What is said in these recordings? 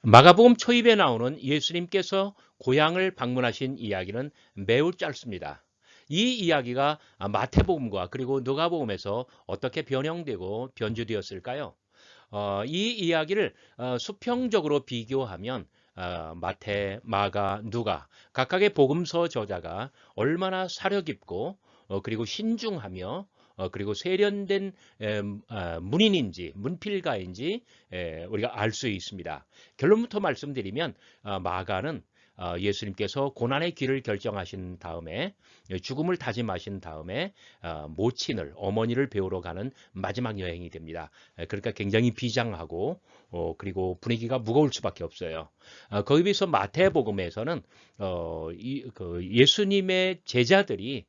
마가복음 초입에 나오는 예수님께서 고향을 방문하신 이야기는 매우 짧습니다. 이 이야기가 마태복음과 그리고 누가복음에서 어떻게 변형되고 변주되었을까요? 이 이야기를 수평적으로 비교하면 마태, 마가, 누가 각각의 복음서 저자가 얼마나 사려 깊고 그리고 신중하며 그리고 세련된 문인인지 문필가인지 우리가 알 수 있습니다. 결론부터 말씀드리면 마가는 예수님께서 고난의 길을 결정하신 다음에 죽음을 다짐하신 다음에 모친을 어머니를 배우러 가는 마지막 여행이 됩니다. 그러니까 굉장히 비장하고 그리고 분위기가 무거울 수밖에 없어요. 거기에 비해서 마태복음에서는 그 예수님의 제자들이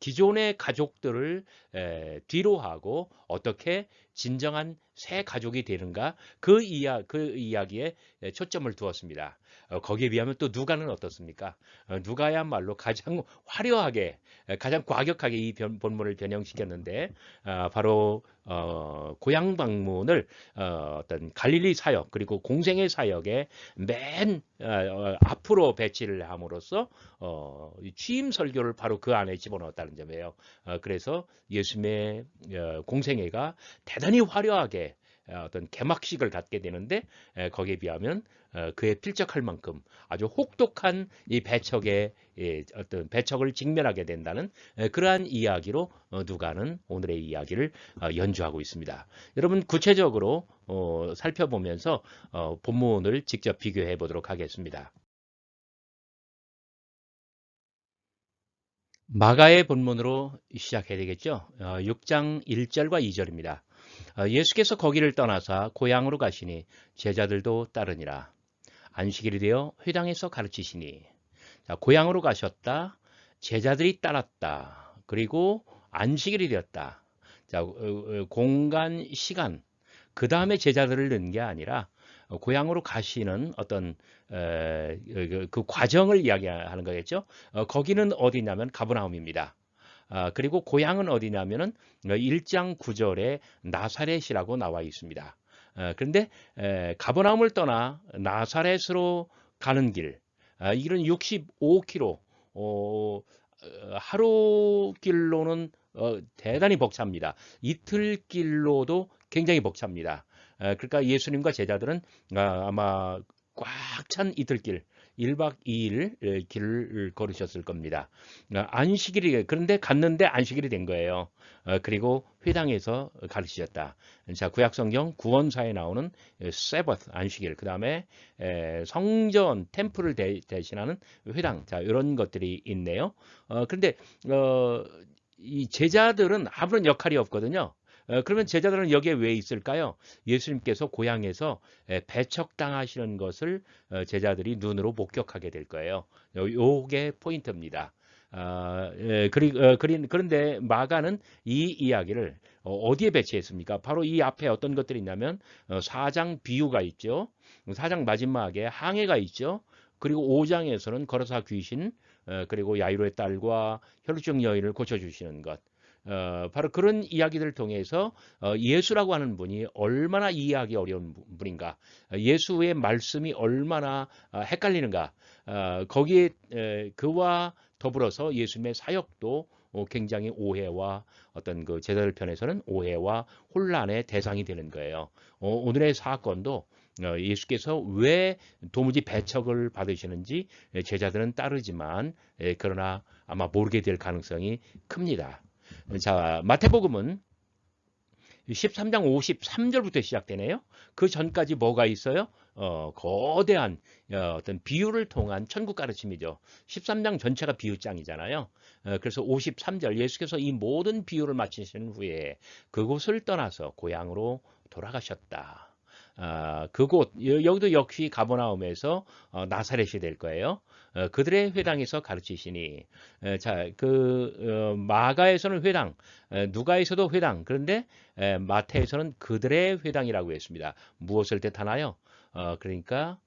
기존의 가족들을 뒤로 하고 어떻게 진정한 새 가족이 되는가 그 이야기에 초점을 두었습니다. 거기에 비하면 또 누가는 어떻습니까? 누가야말로 가장 화려하게 가장 과격하게 이 본문을 변형시켰는데 바로 고향 방문을 어떤 갈릴리 사역 그리고 공생의 사역에 맨 앞으로 배치를 함으로써 취임 설교를 바로 그 안에 집어넣었다는 점이에요. 그래서 예수님의 공생애가 대단히 화려하게 어떤 개막식을 갖게 되는데 거기에 비하면 그에 필적할 만큼 아주 혹독한 이 배척의 어떤 배척을 직면하게 된다는 그러한 이야기로 누가는 오늘의 이야기를 연주하고 있습니다. 여러분 구체적으로 살펴보면서 본문을 직접 비교해 보도록 하겠습니다. 마가의 본문으로 시작해야 되겠죠. 6장 1절과 2절입니다. 예수께서 거기를 떠나사 고향으로 가시니 제자들도 따르니라. 안식일이 되어 회당에서 가르치시니. 자, 고향으로 가셨다. 제자들이 따랐다. 그리고 안식일이 되었다. 자, 공간, 시간. 그 다음에 제자들을 넣은 게 아니라 고향으로 가시는 어떤 그 과정을 이야기하는 거겠죠. 거기는 어디냐면 가버나움입니다. 그리고 고향은 어디냐면은 1장 9절에 나사렛이라고 나와 있습니다. 그런데 가버나움을 떠나 나사렛으로 가는 길, 이 길은 65km, 하루 길로는 대단히 벅찹니다. 이틀 길로도 굉장히 벅찹니다. 그러니까 예수님과 제자들은 아마 꽉 찬 이틀길, 1박 2일 길을 걸으셨을 겁니다. 안식일이 그런데 갔는데 안식일이 된 거예요. 그리고 회당에서 가르치셨다. 자, 구약성경 구원사에 나오는 세버스 안식일, 그다음에 성전 템플을 대신하는 회당, 자 이런 것들이 있네요. 그런데 이 제자들은 아무런 역할이 없거든요. 그러면 제자들은 여기에 왜 있을까요? 예수님께서 고향에서 배척당하시는 것을 제자들이 눈으로 목격하게 될 거예요. 요게 포인트입니다. 그런데 마가는 이 이야기를 어디에 배치했습니까? 바로 이 앞에 어떤 것들이 있냐면 4장 비유가 있죠. 4장 마지막에 항해가 있죠. 그리고 5장에서는 거라사 귀신 그리고 야이로의 딸과 혈루증 여인을 고쳐주시는 것. 바로 그런 이야기들을 통해서 예수라고 하는 분이 얼마나 이해하기 어려운 분인가, 예수의 말씀이 얼마나 헷갈리는가, 거기에 그와 더불어서 예수님의 사역도 굉장히 오해와 어떤 그 제자들 편에서는 오해와 혼란의 대상이 되는 거예요. 오늘의 사건도 예수께서 왜 도무지 배척을 받으시는지 제자들은 따르지만 그러나 아마 모르게 될 가능성이 큽니다. 자, 마태복음은 13장 53절부터 시작되네요. 그 전까지 뭐가 있어요? 거대한 어떤 비유를 통한 천국 가르침이죠. 13장 전체가 비유장이잖아요. 그래서 53절 예수께서 이 모든 비유를 마치신 후에 그곳을 떠나서 고향으로 돌아가셨다. 그곳 여기도 역시 가버나움에서 나사렛이 될 거예요. 그들의 회당에서 가르치시니. 자, 마가에서는 회당, 누가에서도 회당. 그런데 마태에서는 그들의 회당이라고 했습니다. 무엇을 뜻하나요? 그러니까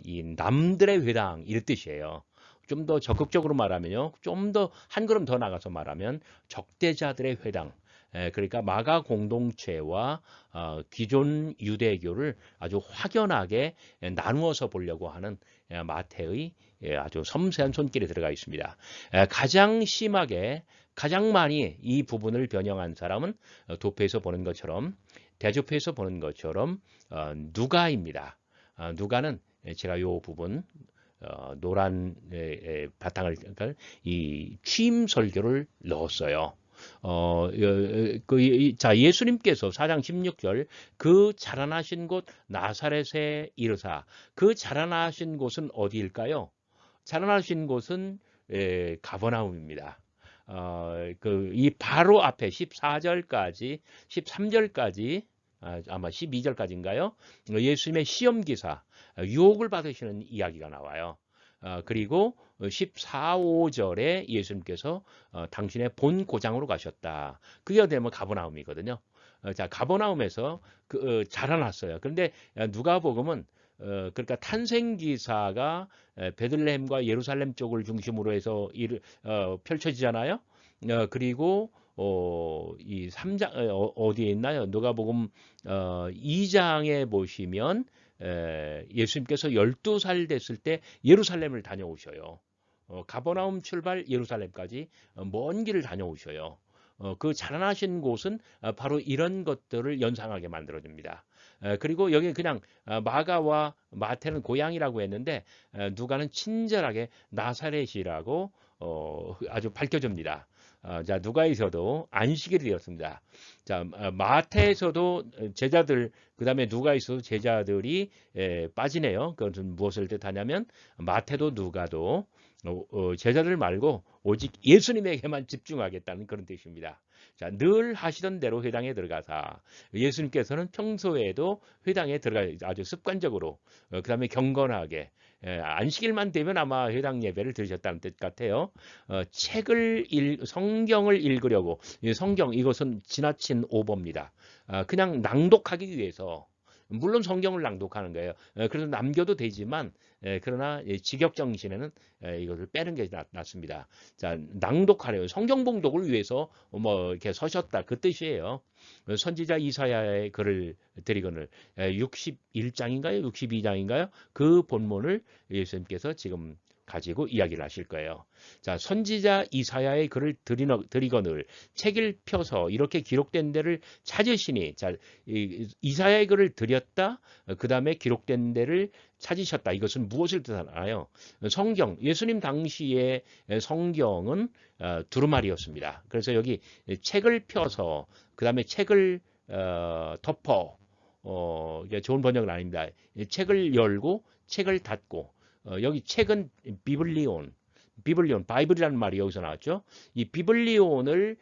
이 남들의 회당 이런 뜻이에요. 좀 더 적극적으로 말하면요. 좀 더 한 걸음 더 나가서 말하면 적대자들의 회당. 그러니까 마가 공동체와 기존 유대교를 아주 확연하게 나누어서 보려고 하는 마태의 아주 섬세한 손길이 들어가 있습니다. 가장 심하게 가장 많이 이 부분을 변형한 사람은 도표에서 보는 것처럼 대조표에서 보는 것처럼 누가입니다. 누가는 제가 이 부분 노란 바탕을 이 취임 설교를 넣었어요. 자, 예수님께서 4장 16절 그 자라나신 곳 나사렛에 이르사 그 자라나신 곳은 어디일까요? 자라나신 곳은 가버나움입니다. 이 바로 앞에 14절까지 13절까지 아마 12절까지인가요? 예수님의 시험 기사 유혹을 받으시는 이야기가 나와요. 그리고 14, 5절에 예수님께서 당신의 본 고장으로 가셨다. 그게 되면 가버나움이거든요. 자, 가버나움에서 자라났어요. 그런데 누가복음은 그러니까 탄생 기사가 베들레헴과 예루살렘 쪽을 중심으로 해서 펼쳐지잖아요. 그리고 이 3장 어디에 있나요? 누가복음 2장에 보시면 예수님께서 12살 됐을 때 예루살렘을 다녀오셔요. 가버나움 출발 예루살렘까지 먼 길을 다녀오셔요. 그 자라나신 곳은 바로 이런 것들을 연상하게 만들어줍니다. 그리고 여기 그냥 마가와 마태는 고향이라고 했는데 누가는 친절하게 나사렛이라고 아주 밝혀줍니다. 자, 누가에서도 안식일이 되었습니다. 자, 마태에서도 제자들, 그 다음에 누가에서도 제자들이 빠지네요. 그것은 무엇을 뜻하냐면 마태도 누가도 제자들 말고 오직 예수님에게만 집중하겠다는 그런 뜻입니다. 자, 늘 하시던 대로 회당에 들어가사 예수님께서는 평소에도 회당에 들어가 아주 습관적으로 그 다음에 경건하게 안식일만 되면 아마 회당 예배를 드리셨다는 뜻 같아요. 성경을 읽으려고 성경 이것은 지나친 오버입니다. 그냥 낭독하기 위해서 물론 성경을 낭독하는 거예요. 그래서 남겨도 되지만 그러나 직역 정신에는 이것을 빼는 게 낫습니다. 자, 낭독하래요. 성경 봉독을 위해서 뭐 이렇게 서셨다 그 뜻이에요. 선지자 이사야의 글을 드리거늘 61장인가요? 62장인가요? 그 본문을 예수님께서 지금 가지고 이야기를 하실 거예요. 자, 선지자 이사야의 글을 드리거늘 책을 펴서 이렇게 기록된 데를 찾으시니, 자, 이사야의 글을 드렸다. 그 다음에 기록된 데를 찾으셨다. 이것은 무엇을 뜻하나요? 성경, 예수님 당시의 성경은 두루마리였습니다. 그래서 여기 책을 펴서 그 다음에 책을 덮어 좋은 번역은 아닙니다. 책을 열고 책을 닫고 여기 책은 비블리온, 바이블이라는 말이 여기서 나왔죠. 이 비블리온을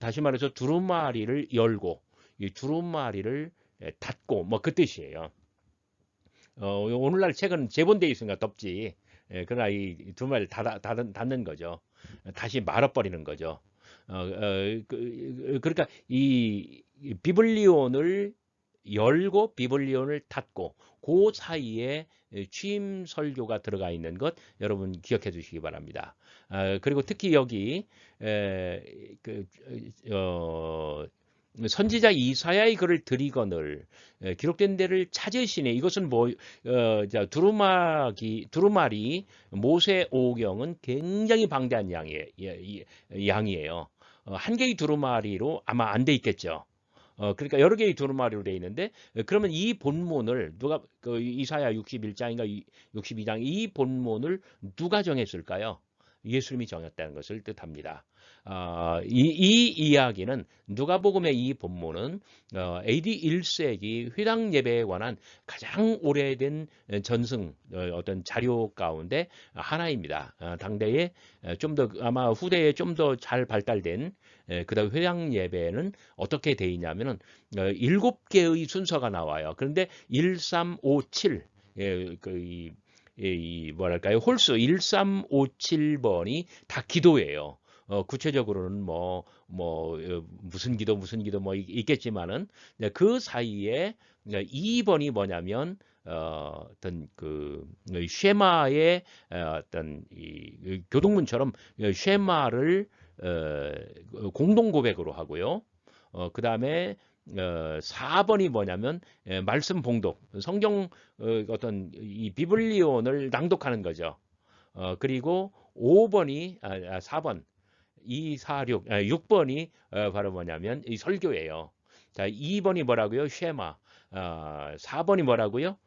다시 말해서 두루마리를 열고 이 두루마리를 닫고 뭐 그 뜻이에요. 오늘날 책은 재본되어 있으니까 덮지. 그러나 이 두루마리를 닫는 거죠. 다시 말아버리는 거죠. 그러니까 이 비블리온을 열고 비블리온을 닫고 그 사이에 취임 설교가 들어가 있는 것 여러분 기억해 주시기 바랍니다. 그리고 특히 여기 선지자 이사야의 글을 드리거늘 기록된 데를 찾으시네. 이것은 뭐 두루마리 모세 오경은 굉장히 방대한 양이에요. 한 개의 두루마리로 아마 안 돼 있겠죠. 그러니까 여러 개의 두루마리로 되어 있는데 그러면 이 본문을 누가 이사야 61장인가 62장 이 본문을 누가 정했을까요? 예수님이 정했다는 것을 뜻합니다. 이 이야기는 누가복음의 이 본문은 AD 1세기 회당 예배에 관한 가장 오래된 전승 어떤 자료 가운데 하나입니다. 당대에 좀 더 아마 후대에 좀 더 잘 발달된 그다음 회당 예배는 어떻게 돼 있냐면은 7개의 순서가 나와요. 그런데 1, 3, 5, 7 뭐랄까요? 홀수 1, 3, 5, 7번이 다 기도예요. 구체적으로는 무슨 기도 뭐 있겠지만은 그 사이에 2번이 뭐냐면 어떤 그 쉐마의 어떤 이 교동문처럼 쉐마를 공동 고백으로 하고요. 그 다음에 4번이 뭐냐면 말씀 봉독, 성경 어떤 이 비블리온을 낭독하는 거죠. 그리고 5번이 4번 2, 4, 6, 6번이 바로 뭐냐면 이 설교예요. 자, 2번이 뭐라고요? 쉐마. 4번이 뭐라고요?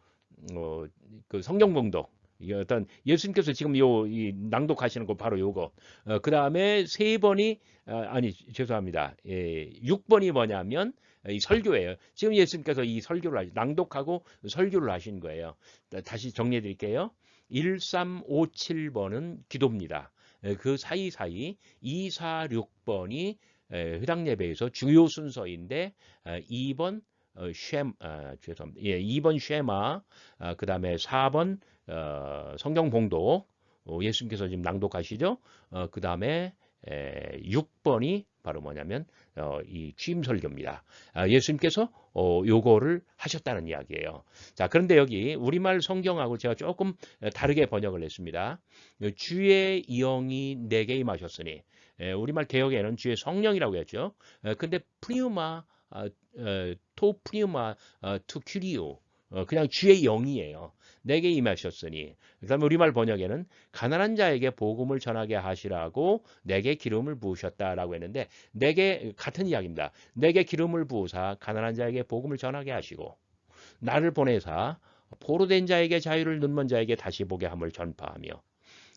어, 그 성경 봉독. 이 어떤 예수님께서 지금 이 낭독하시는 거 바로 요거. 그 다음에 세 번이 아니 죄송합니다. 6번이 뭐냐면 이 설교예요. 지금 예수님께서 이 설교를 낭독하고 설교를 하신 거예요. 다시 정리해 드릴게요. 1, 3, 5, 7번은 기도입니다. 그 사이사이 2, 4, 6번이 회당 예배에서 주요 순서인데 2번 죄송합니다. 예, 2번 쉐마, 그 다음에 4번 성경 봉독, 예수님께서 지금 낭독하시죠. 그 다음에 6번이 바로 뭐냐면 이 취임 설교입니다. 예수님께서 요거를 하셨다는 이야기예요. 자, 그런데 여기 우리말 성경하고 제가 조금 다르게 번역을 했습니다. 주의 영이 내게 임하셨으니 우리말 개혁에는 주의 성령이라고 했죠. 근데 프리우마 토 프리우마 투 큐리오 그냥 주의 영이에요. 내게 임하셨으니. 그다음에 우리말 번역에는 가난한 자에게 복음을 전하게 하시라고 내게 기름을 부으셨다라고 했는데 내게 같은 이야기입니다. 내게 기름을 부으사 가난한 자에게 복음을 전하게 하시고 나를 보내사 포로된 자에게 자유를 눈먼 자에게 다시 보게 함을 전파하며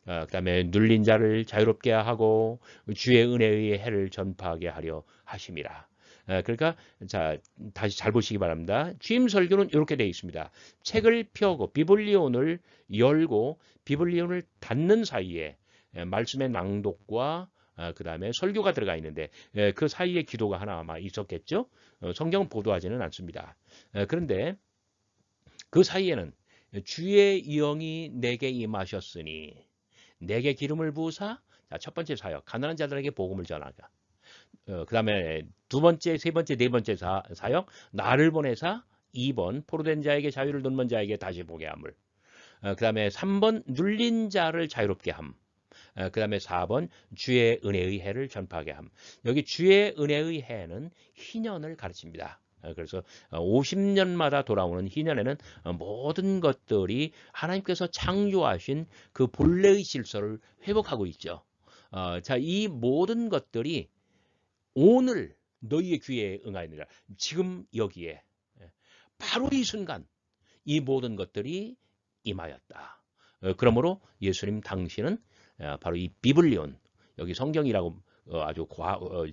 그다음에 눌린 자를 자유롭게 하고 주의 은혜의 해를 전파하게 하려 하심이라. 그러니까 자 다시 잘 보시기 바랍니다. 취임 설교는 이렇게 되어 있습니다. 책을 펴고 비블리온을 열고 비블리온을 닫는 사이에 말씀의 낭독과 그 다음에 설교가 들어가 있는데 그 사이에 기도가 하나 아마 있었겠죠. 성경은 보도하지는 않습니다. 그런데 그 사이에는 주의 영이 내게 임하셨으니 내게 기름을 부으사 첫 번째 사역 가난한 자들에게 복음을 전하자. 그 다음에 두 번째, 세 번째, 네 번째 사역 나를 보내사 2번 포로된 자에게 자유를 눈먼 자에게 다시 보게 함을. 그 다음에 3번 눌린 자를 자유롭게 함. 그 다음에 4번 주의 은혜의 해를 전파하게 함. 여기 주의 은혜의 해는 희년을 가르칩니다. 그래서 50년마다 돌아오는 희년에는 모든 것들이 하나님께서 창조하신 그 본래의 질서를 회복하고 있죠. 자, 이 모든 것들이 오늘 너희의 귀에 응하느니라. 지금 여기에 바로 이 순간 이 모든 것들이 임하였다. 그러므로 예수님 당신은 바로 이 비블리온 여기 성경이라고 아주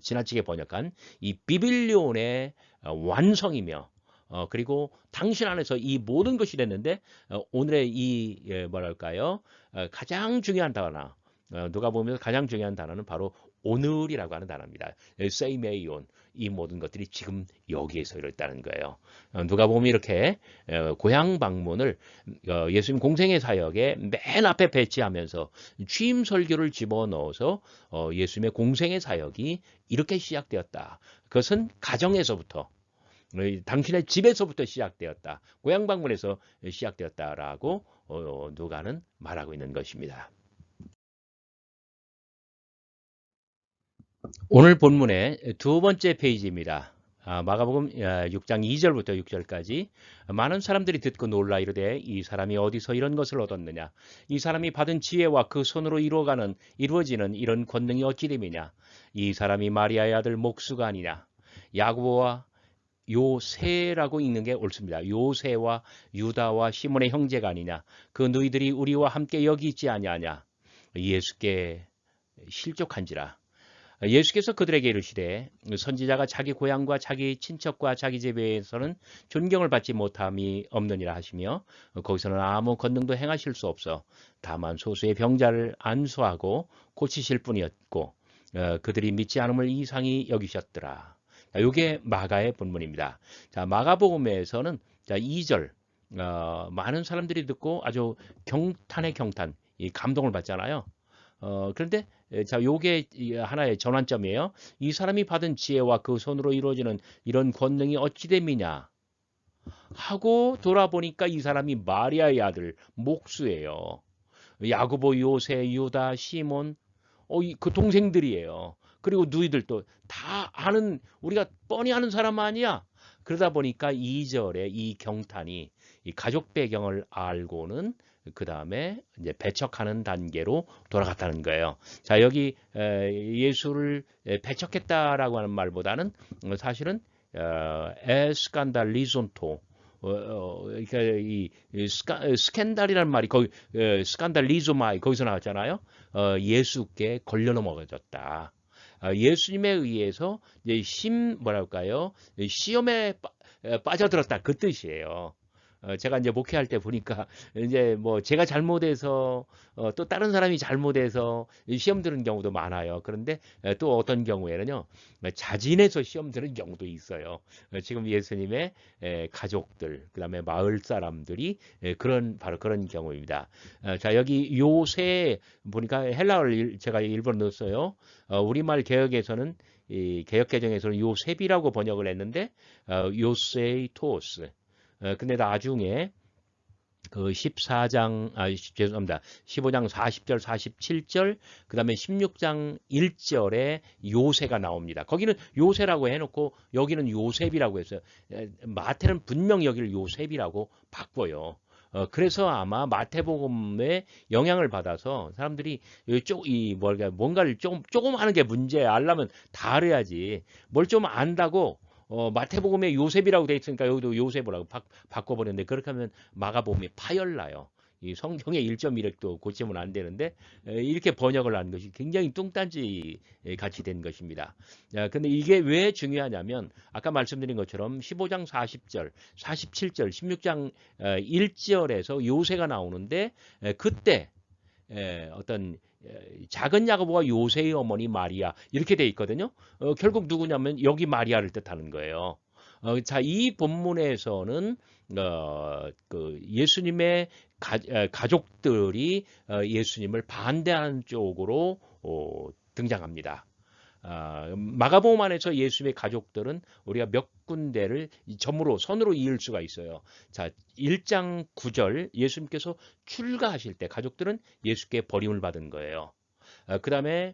지나치게 번역한 이 비블리온의 완성이며 그리고 당신 안에서 이 모든 것이 됐는데 오늘의 이 뭐랄까요 가장 중요한 단어 누가 보면 가장 중요한 단어는 바로 오늘이라고 하는 단어입니다. 세이메이온 이 모든 것들이 지금 여기에서 이렇다는 거예요. 누가 보면 이렇게 고향 방문을 예수님 공생의 사역에 맨 앞에 배치하면서 취임 설교를 집어넣어서 예수님의 공생의 사역이 이렇게 시작되었다. 그것은 가정에서부터 당신의 집에서부터 시작되었다. 고향 방문에서 시작되었다라고 누가는 말하고 있는 것입니다. 오늘 본문의 두 번째 페이지입니다. 마가복음 6장 2절부터 6절까지 많은 사람들이 듣고 놀라 이르되 이 사람이 어디서 이런 것을 얻었느냐 이 사람이 받은 지혜와 그 손으로 이루어지는 이런 권능이 어찌 됨이냐 이 사람이 마리아의 아들 목수가 아니냐 야고보와 요새라고 읽는 게 옳습니다. 요새와 유다와 시몬의 형제가 아니냐 그 너희들이 우리와 함께 여기 있지 아니하냐 예수께 실족한지라 예수께서 그들에게 이르시되 선지자가 자기 고향과 자기 친척과 자기 집에서는 존경을 받지 못함이 없느니라 하시며 거기서는 아무 권능도 행하실 수 없어 다만 소수의 병자를 안수하고 고치실 뿐이었고 그들이 믿지 않음을 이상히 여기셨더라. 이게 마가의 본문입니다. 자, 마가복음에서는 자, 2절 많은 사람들이 듣고 아주 경탄의 경탄 이 감동을 받잖아요. 그런데 자, 요게 하나의 전환점이에요. 이 사람이 받은 지혜와 그 손으로 이루어지는 이런 권능이 어찌 됨이냐 하고 돌아보니까 이 사람이 마리아의 아들 목수예요. 야고보, 요새, 유다, 시몬 그 동생들이에요. 그리고 누이들도 다 아는 우리가 뻔히 아는 사람 아니야. 그러다 보니까 2절에 이 경탄이 이 가족 배경을 알고는 그 다음에 이제 배척하는 단계로 돌아갔다는 거예요. 자, 여기 예수를 배척했다라고 하는 말보다는 사실은 에스칸달리존토 그러니까 이 스캔달이라는 말이 거기 스칸달리조마이 거기서 나왔잖아요. 예수께 걸려 넘어졌다. 예수님에 의해서 이제 뭐랄까요? 시험에 빠져들었다 그 뜻이에요. 제가 이제 목회할 때 보니까 이제 뭐 제가 잘못해서 또 다른 사람이 잘못해서 시험 드는 경우도 많아요. 그런데 또 어떤 경우에는요 자진해서 시험 드는 경우도 있어요. 지금 예수님의 가족들 그다음에 마을 사람들이 바로 그런 경우입니다. 자 여기 요새 보니까 헬라어를 제가 일본어 넣었어요. 우리말 개혁에서는 이 개혁 개정에서는 요셉이라고 번역을 했는데 요세이토스 근데 나중에 그 14장, 죄송합니다. 15장 40절, 47절, 그 다음에 16장 1절에 요새가 나옵니다. 거기는 요새라고 해놓고 여기는 요셉이라고 했어요. 마태는 분명 여기를 요셉이라고 바꿔요. 그래서 아마 마태복음에 영향을 받아서 사람들이 뭔가를 조금 아는 게 문제야. 알려면 다 알아야지. 뭘 좀 안다고 마태복음에 요셉이라고 돼 있으니까 여기도 요셉이라고 바꿔버렸는데 그렇게 하면 마가복음이 파열나요. 이 성경의 1.1획도 고치면 안 되는데 이렇게 번역을 한 것이 굉장히 뚱딴지 같이 된 것입니다. 근데 이게 왜 중요하냐면 아까 말씀드린 것처럼 15장 40절, 47절, 16장 1절에서 요새가 나오는데 그때 어떤 작은 야고보와 요새의 어머니 마리아 이렇게 돼 있거든요. 결국 누구냐면 여기 마리아를 뜻하는 거예요. 자, 이 본문에서는 그 예수님의 가족들이 예수님을 반대하는 쪽으로 등장합니다. 마가복음 안에서 예수님의 가족들은 우리가 몇 군데를 선으로 이을 수가 있어요. 자, 1장 9절 예수님께서 출가하실 때 가족들은 예수께 버림을 받은 거예요. 그 다음에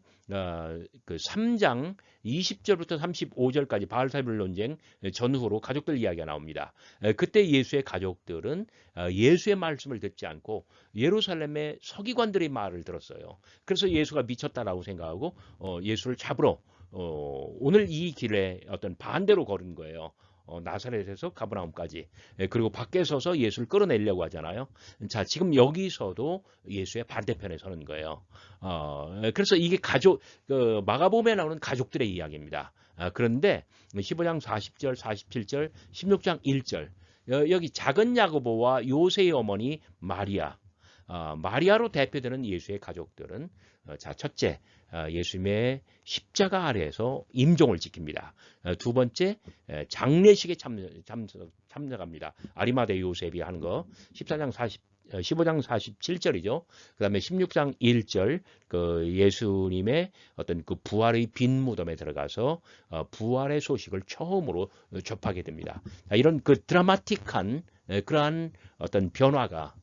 그 3장 20절부터 35절까지 바알사불 논쟁 전후로 가족들 이야기가 나옵니다. 그때 예수의 가족들은 예수의 말씀을 듣지 않고 예루살렘의 서기관들의 말을 들었어요. 그래서 예수가 미쳤다라고 생각하고 예수를 잡으러 오늘 이 길에 어떤 반대로 걸은 거예요. 나사렛에서 가버나움까지. 그리고 밖에 서서 예수를 끌어내려고 하잖아요. 자, 지금 여기서도 예수의 반대편에 서는 거예요. 그래서 이게 마가복음에 나오는 가족들의 이야기입니다. 그런데 15장 40절, 47절, 16장 1절 여기 작은 야고보와 요새의 어머니 마리아 마리아로 대표되는 예수의 가족들은 자 첫째 예수님의 십자가 아래에서 임종을 지킵니다. 두 번째 장례식에 참석합니다. 아리마대 요셉이 하는 거 15장 47절이죠. 그 다음에 16장 1절 그 예수님의 어떤 그 부활의 빈 무덤에 들어가서 부활의 소식을 처음으로 접하게 됩니다. 이런 그 드라마틱한 그러한 어떤 변화가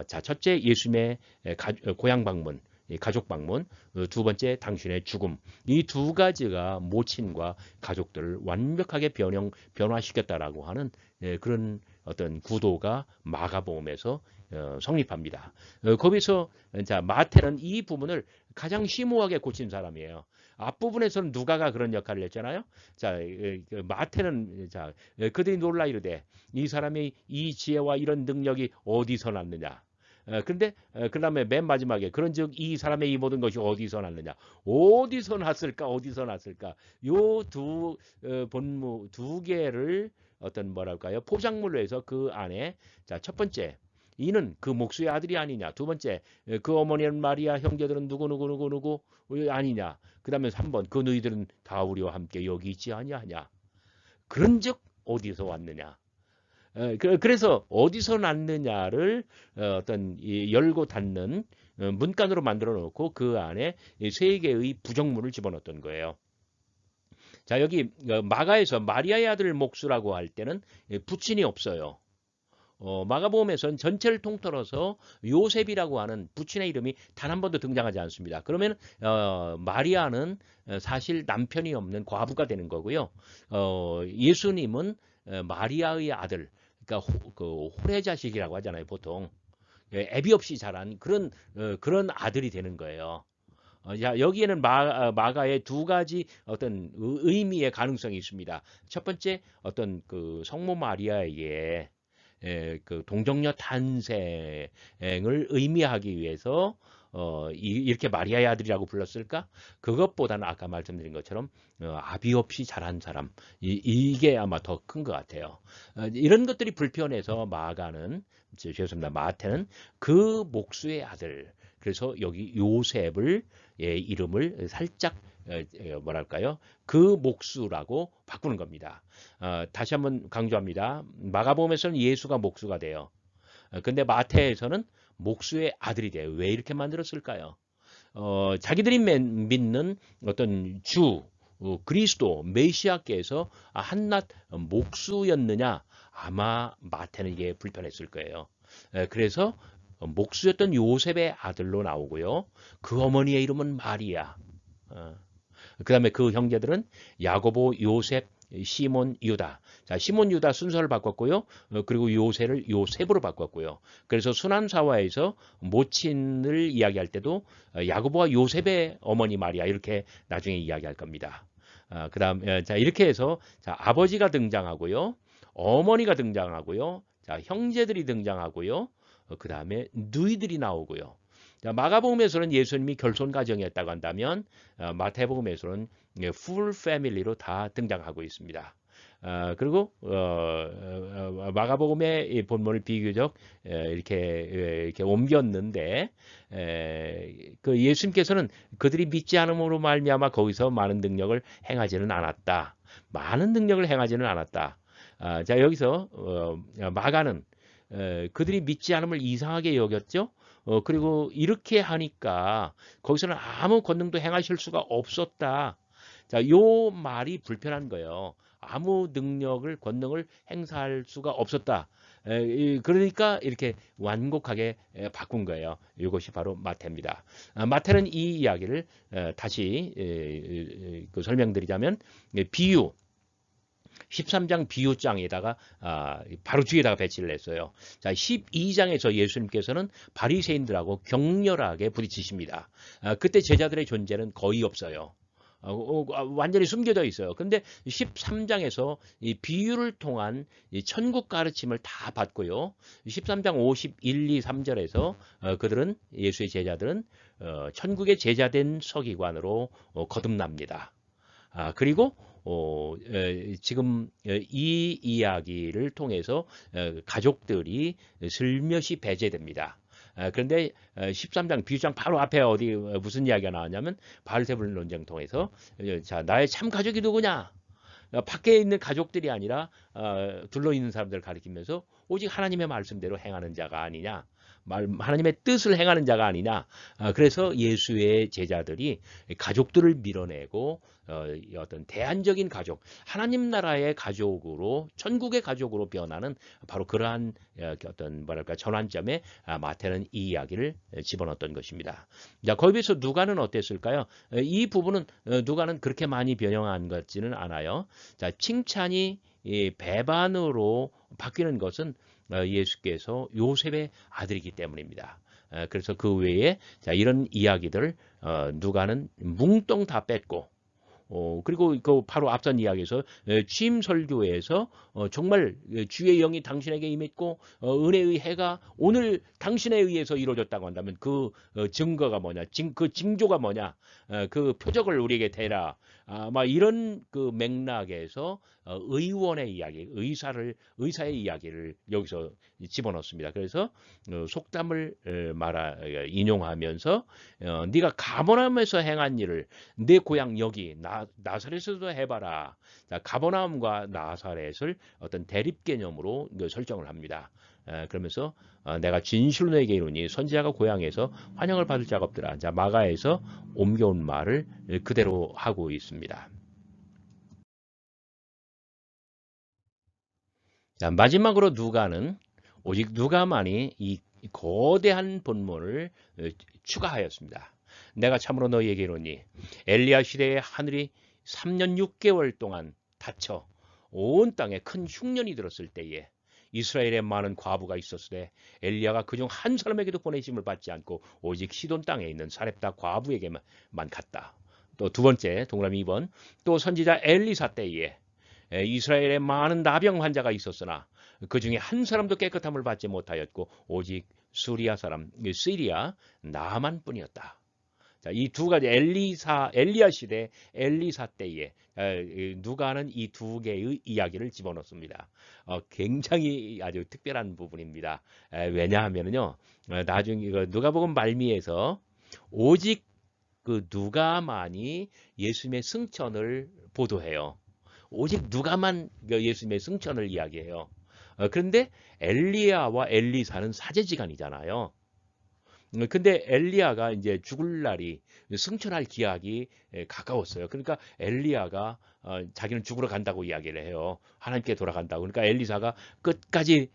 자 첫째 예수님의 고향 방문 가족 방문, 두 번째 당신의 죽음. 이 두 가지가 모친과 가족들을 완벽하게 변화시켰다라고 하는 그런 어떤 구도가 마가복음에서 성립합니다. 거기서 자 마태는 이 부분을 가장 심오하게 고친 사람이에요. 앞부분에서는 누가가 그런 역할을 했잖아요. 자 마태는 자 그들이 놀라 이르되 이 사람이 이 지혜와 이런 능력이 어디서 났느냐. 근데 그 다음에 맨 마지막에 그런즉 이 사람의 이 모든 것이 어디서 났느냐 어디서 났을까 요 본무 두 개를 어떤 뭐랄까요 포장물로 해서 그 안에 자 첫 번째 이는 그 목수의 아들이 아니냐 두 번째 그 어머니는 마리아 형제들은 누구 아니냐 그 다음에 3번 그 너희들은 다 우리와 함께 여기 있지 아니하냐 그런즉 어디서 왔느냐 그래서 어디서 났느냐를 어떤 열고 닫는 문간으로 만들어 놓고 그 안에 세 개의 부정문을 집어넣었던 거예요. 자 여기 마가에서 마리아의 아들 목수라고 할 때는 부친이 없어요. 마가복음에서는 전체를 통틀어서 요셉이라고 하는 부친의 이름이 단 한 번도 등장하지 않습니다. 그러면 마리아는 사실 남편이 없는 과부가 되는 거고요. 예수님은 마리아의 아들, 그러니까 그 호래 자식이라고 하잖아요, 보통. 애비 없이 자란 그런 아들이 되는 거예요. 자, 여기에는 마가의 두 가지 어떤 의미의 가능성이 있습니다. 첫 번째, 어떤 그 성모 마리아에게 그 동정녀 탄생을 의미하기 위해서 이렇게 마리아의 아들이라고 불렀을까? 그것보다는 아까 말씀드린 것처럼 아비 없이 자란 사람 이게 아마 더 큰 것 같아요. 이런 것들이 불편해서 죄송합니다. 마태는 그 목수의 아들. 그래서 여기 요셉을 이름을 살짝 뭐랄까요? 그 목수라고 바꾸는 겁니다. 다시 한번 강조합니다. 마가복음에서는 예수가 목수가 돼요. 근데 마태에서는 목수의 아들이 돼요. 왜 이렇게 만들었을까요? 자기들이 믿는 어떤 그리스도, 메시아께서 한낱 목수였느냐? 아마 마태는 이게 불편했을 거예요. 그래서 목수였던 요셉의 아들로 나오고요. 그 어머니의 이름은 마리아. 그 다음에 그 형제들은 야고보, 요셉, 시몬, 유다. 자, 시몬, 유다 순서를 바꿨고요. 그리고 요셉을 요셉으로 바꿨고요. 그래서 순환사화에서 모친을 이야기할 때도 야고보와 요셉의 어머니 마리아 이렇게 나중에 이야기할 겁니다. 그 다음, 자, 이렇게 해서 자, 아버지가 등장하고요. 어머니가 등장하고요. 자, 형제들이 등장하고요. 그 다음에 누이들이 나오고요. 자, 마가복음에서는 예수님이 결손 가정이었다고 한다면 마태복음에서는 풀 패밀리로 다 등장하고 있습니다. 그리고 마가복음의 본문을 비교적 이렇게 옮겼는데 그 예수님께서는 그들이 믿지 않음으로 말미암아 거기서 많은 능력을 행하지는 않았다. 많은 능력을 행하지는 않았다. 자, 여기서 마가는 그들이 믿지 않음을 이상하게 여겼죠. 그리고 이렇게 하니까 거기서는 아무 권능도 행하실 수가 없었다. 자, 요 말이 불편한 거예요. 아무 권능을 행사할 수가 없었다. 그러니까 이렇게 완곡하게 바꾼 거예요. 이것이 바로 마태입니다. 마태는 이 이야기를 다시 설명드리자면 비유 13장 비유장에다가 바로 뒤에다가 배치를 했어요. 자, 12장에서 예수님께서는 바리새인들하고 격렬하게 부딪히십니다. 그때 제자들의 존재는 거의 없어요. 완전히 숨겨져 있어요. 근데 13장에서 이 비유를 통한 이 천국 가르침을 다 받고요. 13장 51, 2, 3절에서 그들은 예수의 제자들은 천국의 제자된 서기관으로 거듭납니다. 그리고 지금 이 이야기를 통해서 가족들이 슬며시 배제됩니다. 그런데 13장 비유장 바로 앞에 무슨 이야기가 나왔냐면 바알세불 논쟁 통해서 자, 나의 참 가족이 누구냐? 밖에 있는 가족들이 아니라 둘러 있는 사람들을 가리키면서 오직 하나님의 말씀대로 행하는 자가 아니냐. 하나님의 뜻을 행하는 자가 아니냐. 그래서 예수의 제자들이 가족들을 밀어내고 어떤 대안적인 가족, 하나님 나라의 가족으로 천국의 가족으로 변하는 바로 그러한 어떤 뭐랄까 전환점에 마태는 이 이야기를 집어넣었던 것입니다. 자, 거기에 비해서 누가는 어땠을까요? 이 부분은 누가는 그렇게 많이 변형한 것 같지는 않아요. 자, 칭찬이 배반으로 바뀌는 것은 예수께서 요셉의 아들이기 때문입니다. 그래서 그 외에 자, 이런 이야기들 누가는 뭉뚱 다 뺐고 그리고 그 바로 앞선 이야기에서 취임 설교에서 정말 주의 영이 당신에게 임했고 은혜의 해가 오늘 당신에 의해서 이루어졌다고 한다면 그 증거가 뭐냐, 그 징조가 뭐냐, 그 표적을 우리에게 대라. 막 이런 그 맥락에서 의원의 이야기, 의사의 이야기를 여기서 집어넣습니다. 그래서 속담을 인용하면서 네가 가버나움에서 행한 일을 내 고향 여기 나사렛에서도 해봐라. 자, 가버나움과 나사렛을 어떤 대립 개념으로 설정을 합니다. 그러면서 내가 진실로 너에게 이르니 선지자가 고향에서 환영을 받을 자가 없더라. 자, 마가에서 옮겨온 말을 그대로 하고 있습니다. 자, 마지막으로 누가는 오직 누가만이 이 거대한 본문을 추가하였습니다. 내가 참으로 너희에게 이르노니 엘리야 시대에 하늘이 3년 6개월 동안 닫혀 온 땅에 큰 흉년이 들었을 때에 이스라엘에 많은 과부가 있었으되 엘리야가 그중 한 사람에게도 보내심을 받지 않고 오직 시돈 땅에 있는 사렙다 과부에게만 갔다. 또 두 번째 동그라미 2번 또 선지자 엘리사 때에 이스라엘에 많은 나병 환자가 있었으나 그 중에 한 사람도 깨끗함을 받지 못하였고 오직 시리아 나만뿐이었다. 자, 이 두 가지 엘리야 시대 엘리사 때에 누가는 이 두 개의 이야기를 집어넣습니다. 굉장히 아주 특별한 부분입니다. 왜냐하면요, 나중에 누가복음 말미에서 오직 그 누가만이 예수님의 승천을 보도해요. 오직 누가만 예수님의 승천을 이야기해요. 그런데 엘리야와 엘리사는 사제지간이잖아요. 근데 엘리야가 이제 죽을 날이 승천할 기약이 가까웠어요. 그러니까 엘리야가 자기는 죽으러 간다고 이야기를 해요. 하나님께 돌아간다고. 그러니까 엘리사가 끝까지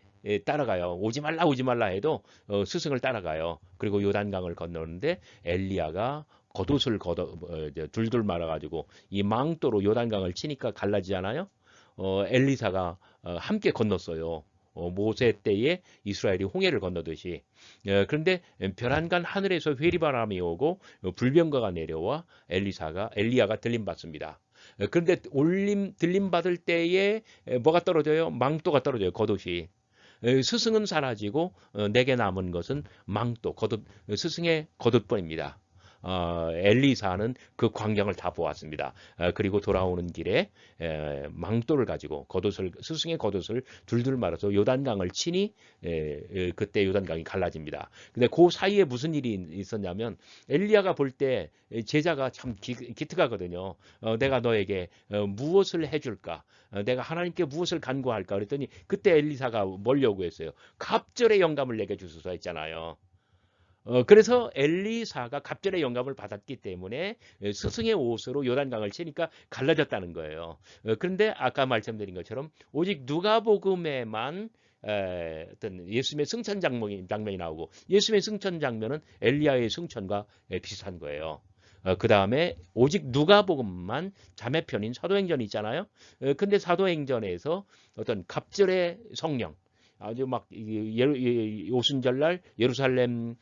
따라가요. 오지 말라 해도 스승을 따라가요. 그리고 요단강을 건너는데 엘리야가 겉옷을 둘둘 말아가지고 이 망토로 요단강을 치니까 갈라지잖아요. 엘리사가 함께 건넜어요. 모세 때에 이스라엘이 홍해를 건너듯이. 그런데 벼랑간 하늘에서 회리바람이 오고 불병거가 내려와 엘리야가 들림받습니다. 그런데 들림받을 때에 뭐가 떨어져요? 망토가 떨어져요. 겉옷이. 스승은 사라지고 내게 남은 것은 망토, 스승의 겉옷뿐입니다. 엘리사는 그 광경을 다 보았습니다. 그리고 돌아오는 길에 망토를 가지고 스승의 겉옷을 둘둘 말아서 요단강을 치니 그때 요단강이 갈라집니다. 근데 그 사이에 무슨 일이 있었냐면 엘리야가 볼 때 제자가 참 기특하거든요. 내가 너에게 무엇을 해줄까? 내가 하나님께 무엇을 간구할까? 그랬더니 그때 엘리사가 뭘 요구했어요? 갑절의 영감을 내게 주소서 했잖아요. 그래서 엘리사가 갑절의 영감을 받았기 때문에 스승의 옷으로 요단강을 치니까 갈라졌다는 거예요. 그런데 아까 말씀드린 것처럼 오직 누가복음에만 어떤 예수님의 승천 장면이 나오고 예수님의 승천 장면은 엘리야의 승천과 비슷한 거예요. 그 다음에 오직 누가복음만 자매편인 사도행전이 있잖아요. 근데 사도행전에서 어떤 갑절의 성령 아주 막 오순절날 예루살렘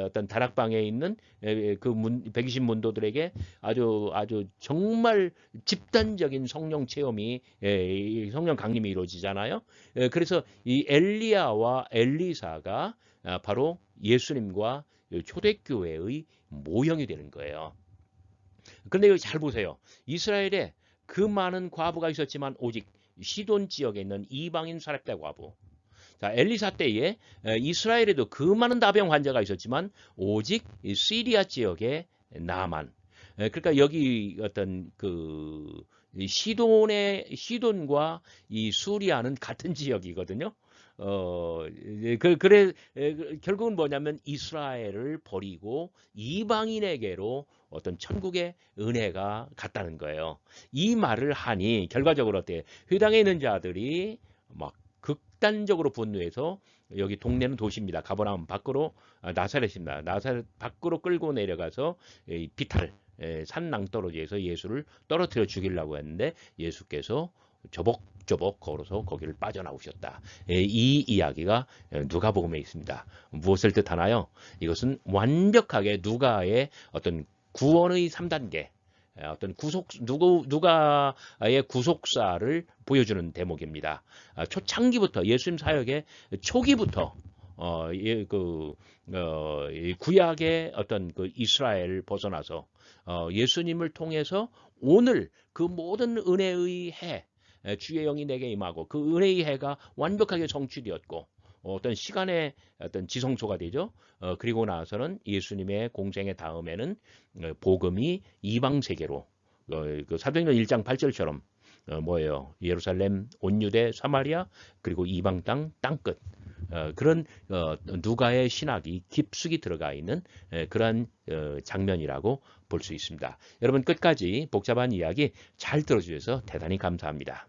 어떤 다락방에 있는 그 120문도들에게 아주 정말 집단적인 성령 체험이 성령 강림이 이루어지잖아요. 그래서 이 엘리야와 엘리사가 바로 예수님과 초대교회의 모형이 되는 거예요. 그런데 여기 잘 보세요. 이스라엘에 그 많은 과부가 있었지만 오직 시돈 지역에 있는 이방인 사렙다 과부. 자, 엘리사 때에 이스라엘에도 그 많은 나병 환자가 있었지만 오직 시리아 지역의 나만. 그러니까 여기 어떤 그 시돈과 이 수리아는 같은 지역이거든요. 결국은 뭐냐면 이스라엘을 버리고 이방인에게로 어떤 천국의 은혜가 갔다는 거예요. 이 말을 하니 결과적으로 어때요? 회당에 있는 자들이 막 극단적으로 분노해서 여기 동네는 도시입니다. 가버나움 밖으로 나사렛입니다. 나사렛 밖으로 끌고 내려가서 비탈 산 낭떠러지에서 예수를 떨어뜨려 죽이려고 했는데 예수께서 저벅저벅 걸어서 거기를 빠져나오셨다. 이 이야기가 누가복음에 있습니다. 무엇을 뜻하나요? 이것은 완벽하게 누가의 어떤 구원의 3단계 어떤 누가의 구속사를 보여주는 대목입니다. 초창기부터 예수님 사역의 초기부터 구약의 어떤 그 이스라엘을 벗어나서 예수님을 통해서 오늘 그 모든 은혜의 해 주의 영이 내게 임하고 그 은혜의 해가 완벽하게 성취되었고 어떤 시간의 어떤 지성소가 되죠. 그리고 나서는 예수님의 공생의 다음에는 복음이 이방 세계로 그 사도행전 1장 8절처럼 뭐예요? 예루살렘, 온 유대, 사마리아 그리고 이방 땅끝 그런 누가의 신학이 깊숙이 들어가 있는 그러한 장면이라고 볼 수 있습니다. 여러분 끝까지 복잡한 이야기 잘 들어주셔서 대단히 감사합니다.